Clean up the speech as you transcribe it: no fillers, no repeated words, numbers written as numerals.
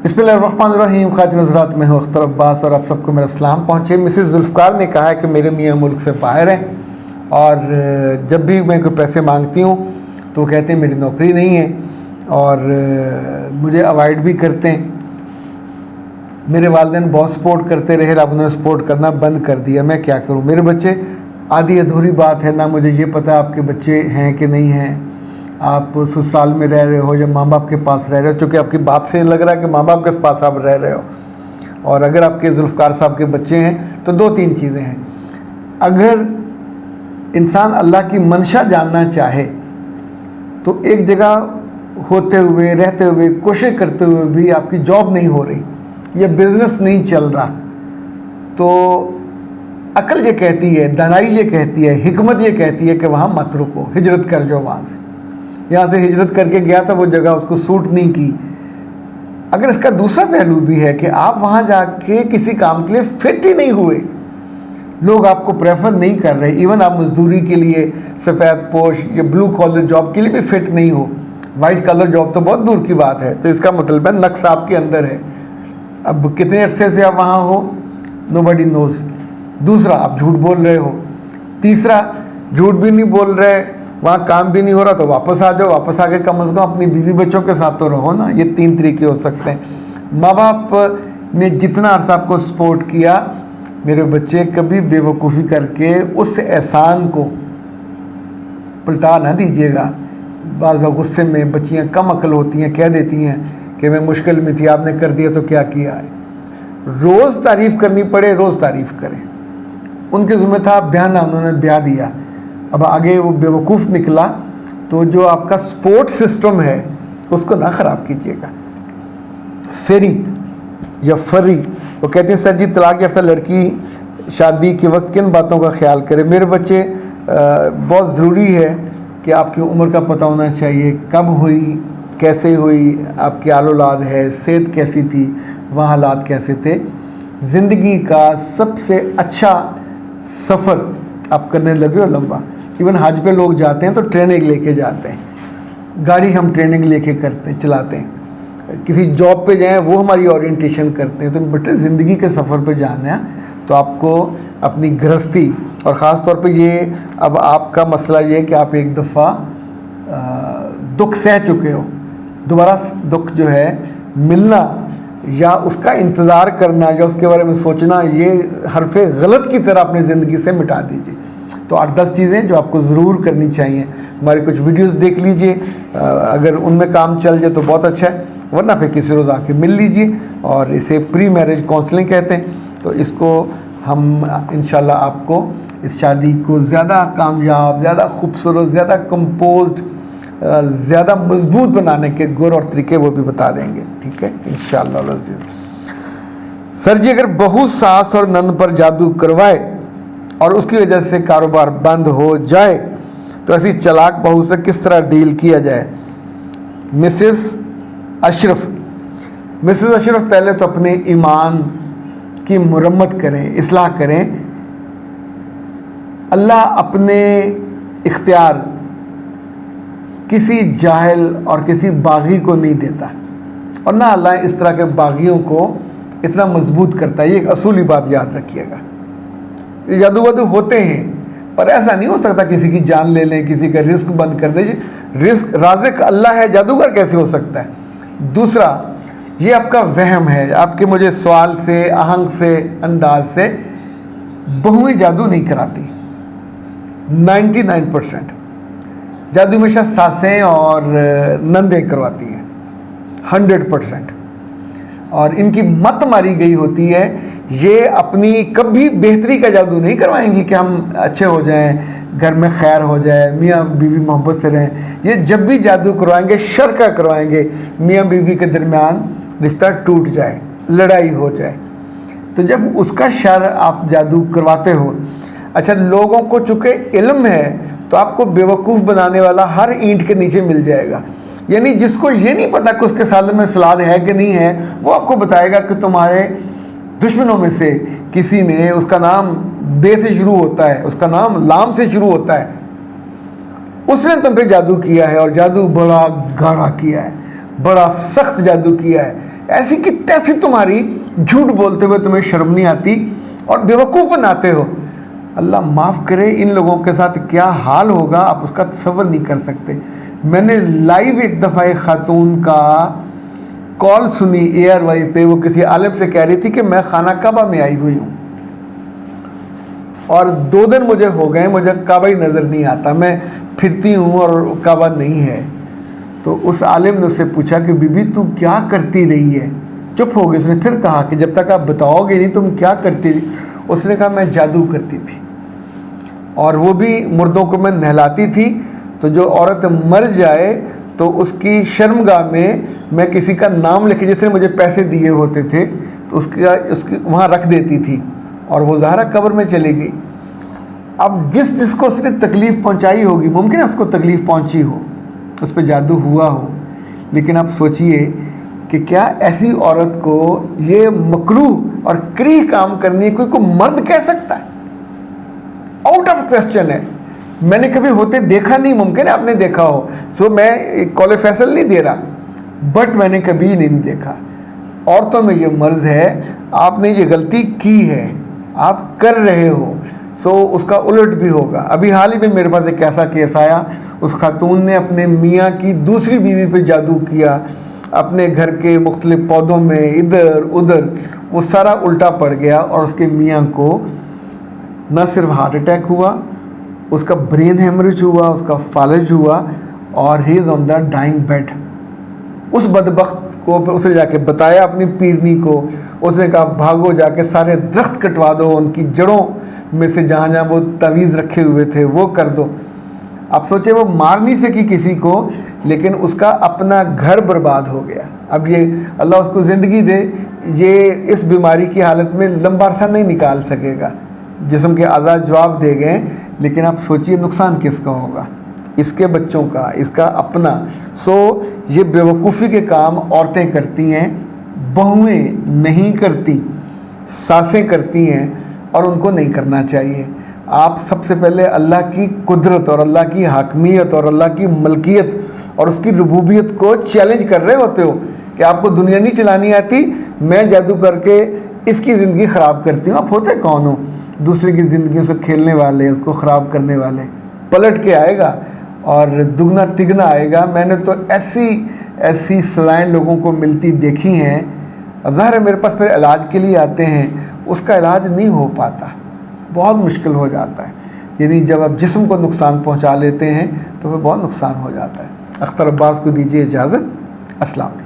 بسم اللہ الرحمن الرحیم. خاتون حضرات، میں ہوں اختر عباس اور آپ سب کو میرا سلام پہنچے. مسز ذوالفقار نے کہا ہے کہ میرے میاں ملک سے باہر ہیں اور جب بھی میں کوئی پیسے مانگتی ہوں تو وہ کہتے ہیں میری نوکری نہیں ہے اور مجھے اوائڈ بھی کرتے ہیں. میرے والدین بہت سپورٹ کرتے رہے، اب انہوں نے سپورٹ کرنا بند کر دیا. میں کیا کروں؟ میرے بچے آدھی ادھوری بات ہے، نہ مجھے یہ پتہ آپ کے بچے ہیں کہ نہیں ہیں، آپ سسرال میں رہ رہے ہو یا ماں باپ کے پاس رہ رہے ہو. چونکہ آپ کی بات سے لگ رہا ہے کہ ماں باپ کے پاس آپ رہ رہے ہو. اور اگر آپ کے ذوالفقار صاحب کے بچے ہیں تو دو تین چیزیں ہیں. اگر انسان اللہ کی منشا جاننا چاہے تو ایک جگہ ہوتے ہوئے رہتے ہوئے کوشش کرتے ہوئے بھی آپ کی جاب نہیں ہو رہی یا بزنس نہیں چل رہا، تو عقل یہ کہتی ہے، دانائی یہ کہتی ہے، حکمت یہ کہتی ہے کہ وہاں مت رکو، ہجرت کر جاؤ وہاں سے. یہاں سے ہجرت کر کے گیا تھا، وہ جگہ اس کو سوٹ نہیں کی. اگر اس کا دوسرا پہلو بھی ہے کہ آپ وہاں جا کے کسی کام کے لیے فٹ ہی نہیں ہوئے، لوگ آپ کو پریفر نہیں کر رہے، ایون آپ مزدوری کے لیے سفید پوش یا بلو کالر جاب کے لیے بھی فٹ نہیں ہو، وائٹ کلر جاب تو بہت دور کی بات ہے، تو اس کا مطلب ہے نقص آپ کے اندر ہے. اب کتنے عرصے سے آپ وہاں ہو، نوبڈی نوز. دوسرا، آپ جھوٹ بول رہے ہو. تیسرا، جھوٹ بھی نہیں بول رہے، وہاں کام بھی نہیں ہو رہا تو واپس آ جاؤ. واپس آ کے کم از کم اپنی بیوی بچوں کے ساتھ تو رہو نا. یہ تین طریقے ہو سکتے ہیں. ماں باپ نے جتنا عرصہ آپ کو سپورٹ کیا، میرے بچے کبھی بے وقوفی کر کے اس احسان کو پلٹا نہ دیجیے گا. بعض وقت غصے میں بچیاں کم عقل ہوتی ہیں، کہہ دیتی ہیں کہ میں مشکل میں تھی، آپ نے کر دیا تو کیا کیا. روز تعریف کرنی پڑے، روز تعریف کریں. ان کے ذمہ تھا بیانہ، انہوں نے بیاہ دیا. اب آگے وہ بے وقوف نکلا تو جو آپ کا سپورٹ سسٹم ہے اس کو نہ خراب کیجیے گا. فیری یا فری، وہ کہتے ہیں سر جی طلاق یافتہ لڑکی شادی کے وقت کن باتوں کا خیال کرے. میرے بچے بہت ضروری ہے کہ آپ کی عمر کا پتہ ہونا چاہیے، کب ہوئی، کیسے ہوئی، آپ کی آل اولاد ہے، صحت کیسی تھی، وہاں حالات کیسے تھے. زندگی کا سب سے اچھا سفر آپ کرنے لگے ہو لمبا. ایون حج پہ لوگ جاتے ہیں تو ٹریننگ لے کے جاتے ہیں، گاڑی ہم ٹریننگ لے کے چلاتے ہیں. کسی جاب پہ جائیں وہ ہماری اورینٹیشن کرتے ہیں. تو بیٹے زندگی کے سفر پہ جانا ہے تو آپ کو اپنی گرہستی، اور خاص طور پہ یہ اب آپ کا مسئلہ یہ ہے کہ آپ ایک دفعہ دکھ سہ چکے ہو، دوبارہ دکھ جو ہے ملنا یا اس کا انتظار کرنا یا اس کے بارے میں سوچنا، یہ حرف غلط کی طرح اپنی زندگی سے مٹا دیجیے. تو 8-10 چیزیں جو آپ کو ضرور کرنی چاہیے. ہماری کچھ ویڈیوز دیکھ لیجئے، اگر ان میں کام چل جائے تو بہت اچھا ہے، ورنہ پھر کسی روز آ کے مل لیجئے. اور اسے پری میرج کاؤنسلنگ کہتے ہیں. تو اس کو ہم انشاءاللہ آپ کو اس شادی کو زیادہ کامیاب، زیادہ خوبصورت، زیادہ کمپوزڈ، زیادہ مضبوط بنانے کے گر اور طریقے وہ بھی بتا دیں گے. ٹھیک ہے انشاءاللہ العزیز. سر جی اگر بہو ساس اور نند پر جادو کروائے اور اس کی وجہ سے کاروبار بند ہو جائے تو ایسی چلاک بہو سے کس طرح ڈیل کیا جائے؟ مسز اشرف. پہلے تو اپنے ایمان کی مرمت کریں، اصلاح کریں. اللہ اپنے اختیار کسی جاہل اور کسی باغی کو نہیں دیتا، اور نہ اللہ اس طرح کے باغیوں کو اتنا مضبوط کرتا ہے. یہ ایک اصولی بات یاد رکھیے گا. جادو وادو ہوتے ہیں پر ایسا نہیں ہو سکتا کسی کی جان لے لیں، کسی کا رزق بند کر دیں. رزق رازق اللہ ہے، جادوگر کیسے ہو سکتا ہے؟ دوسرا، یہ آپ کا وہم ہے. آپ کے مجھے سوال سے، آہنگ سے، انداز سے بہویں جادو نہیں کراتی. 99% جادو ہمیشہ ساسیں اور نندیں کرواتی ہیں، 100%. اور ان کی مت ماری گئی ہوتی ہے. یہ اپنی کبھی بہتری کا جادو نہیں کروائیں گی کہ ہم اچھے ہو جائیں، گھر میں خیر ہو جائے، میاں بیوی محبت سے رہیں. یہ جب بھی جادو کروائیں گے شر کا کروائیں گے، میاں بیوی کے درمیان رشتہ ٹوٹ جائے، لڑائی ہو جائے. تو جب اس کا شر آپ جادو کرواتے ہو. اچھا، لوگوں کو چونکہ علم ہے تو آپ کو بیوقوف بنانے والا ہر اینٹ کے نیچے مل جائے گا. یعنی جس کو یہ نہیں پتا کہ اس کے سالن میں سلاد ہے کہ نہیں ہے، وہ آپ کو بتائے گا کہ تمہارے دشمنوں میں سے کسی نے، اس کا نام بے سے شروع ہوتا ہے، اس کا نام لام سے شروع ہوتا ہے، اس نے تم پہ جادو کیا ہے، اور جادو بڑا گاڑا کیا ہے، بڑا سخت جادو کیا ہے ایسی کہ تیسی تمہاری جھوٹ بولتے ہوئے تمہیں شرم نہیں آتی اور بیوقوف بناتے ہو. اللہ معاف کرے ان لوگوں کے ساتھ کیا حال ہوگا آپ اس کا تصور نہیں کر سکتے. میں نے لائیو ایک دفعہ ایک خاتون کا کال سنی ARY پہ، وہ کسی عالم سے کہہ رہی تھی کہ میں خانہ کعبہ میں آئی ہوئی ہوں اور 2 دن مجھے ہو گئے، مجھے کعبہ ہی نظر نہیں آتا، میں پھرتی ہوں اور کعبہ نہیں ہے. تو اس عالم نے اس سے پوچھا کہ بی بی تو کیا کرتی رہی ہے؟ چپ ہو گئی. اس نے پھر کہا کہ جب تک آپ بتاؤ گے نہیں تم کیا کرتی رہی؟ اس نے کہا میں جادو کرتی تھی اور وہ بھی مردوں کو میں نہلاتی تھی، تو جو عورت مر جائے تو اس کی شرمگاہ میں کسی کا نام لکھ کے، جس نے مجھے پیسے دیے ہوتے تھے تو اس کی وہاں رکھ دیتی تھی اور وہ ظاہرہ قبر میں چلی گئی. اب جس کو اس نے تکلیف پہنچائی ہوگی، ممکن ہے اس کو تکلیف پہنچی ہو، اس پہ جادو ہوا ہو، لیکن آپ سوچئے کہ کیا ایسی عورت کو یہ مکروہ اور کریہ کام کرنی ہے کوئی مرد کہہ سکتا ہے؟ آؤٹ آف کویسچن ہے. میں نے کبھی ہوتے دیکھا نہیں، ممکن ہے آپ نے دیکھا ہو، سو میں قول فیصل نہیں دے رہا، بٹ میں نے کبھی نہیں دیکھا. عورتوں میں یہ مرض ہے، آپ نے یہ غلطی کی ہے، آپ کر رہے ہو، سو اس کا الٹ بھی ہوگا. ابھی حال ہی میں میرے پاس ایک ایسا کیس آیا، اس خاتون نے اپنے میاں کی دوسری بیوی پہ جادو کیا، اپنے گھر کے مختلف پودوں میں ادھر ادھر، وہ سارا الٹا پڑ گیا اور اس کے میاں کو نہ صرف ہارٹ اٹیک ہوا، اس کا برین ہیمریج ہوا، اس کا فالج ہوا اور ہی از آن دا ڈائنگ بیڈ. اس بدبخت کو اس نے جا کے بتایا اپنی پیرنی کو، اس نے کہا بھاگو جا کے سارے درخت کٹوا دو، ان کی جڑوں میں سے جہاں جہاں وہ تعویذ رکھے ہوئے تھے وہ کر دو. اب سوچے وہ مار نہیں سکی کسی کو، لیکن اس کا اپنا گھر برباد ہو گیا. اب یہ اللہ اس کو زندگی دے، یہ اس بیماری کی حالت میں لمبا عرصہ نہیں نکال سکے گا، جسم کے اعضاء جواب دے گئے، لیکن آپ سوچئے نقصان کس کا ہوگا؟ اس کے بچوں کا، اس کا اپنا. سو یہ بیوقوفی کے کام عورتیں کرتی ہیں، بہویں نہیں کرتی، ساسیں کرتی ہیں اور ان کو نہیں کرنا چاہیے. آپ سب سے پہلے اللہ کی قدرت اور اللہ کی حاکمیت اور اللہ کی ملکیت اور اس کی ربوبیت کو چیلنج کر رہے ہوتے ہو کہ آپ کو دنیا نہیں چلانی آتی، میں جادو کر کے اس کی زندگی خراب کرتی ہوں. آپ ہوتے کون ہو؟ دوسرے کی زندگیوں سے کھیلنے والے، اس کو خراب کرنے والے. پلٹ کے آئے گا اور دگنا تگنا آئے گا. میں نے تو ایسی سزائیں لوگوں کو ملتی دیکھی ہیں. اب ظاہر ہے میرے پاس پھر علاج کے لیے آتے ہیں، اس کا علاج نہیں ہو پاتا، بہت مشکل ہو جاتا ہے. یعنی جب آپ جسم کو نقصان پہنچا لیتے ہیں تو پھر بہت نقصان ہو جاتا ہے. اختر عباس کو دیجیے اجازت. السلام علیکم.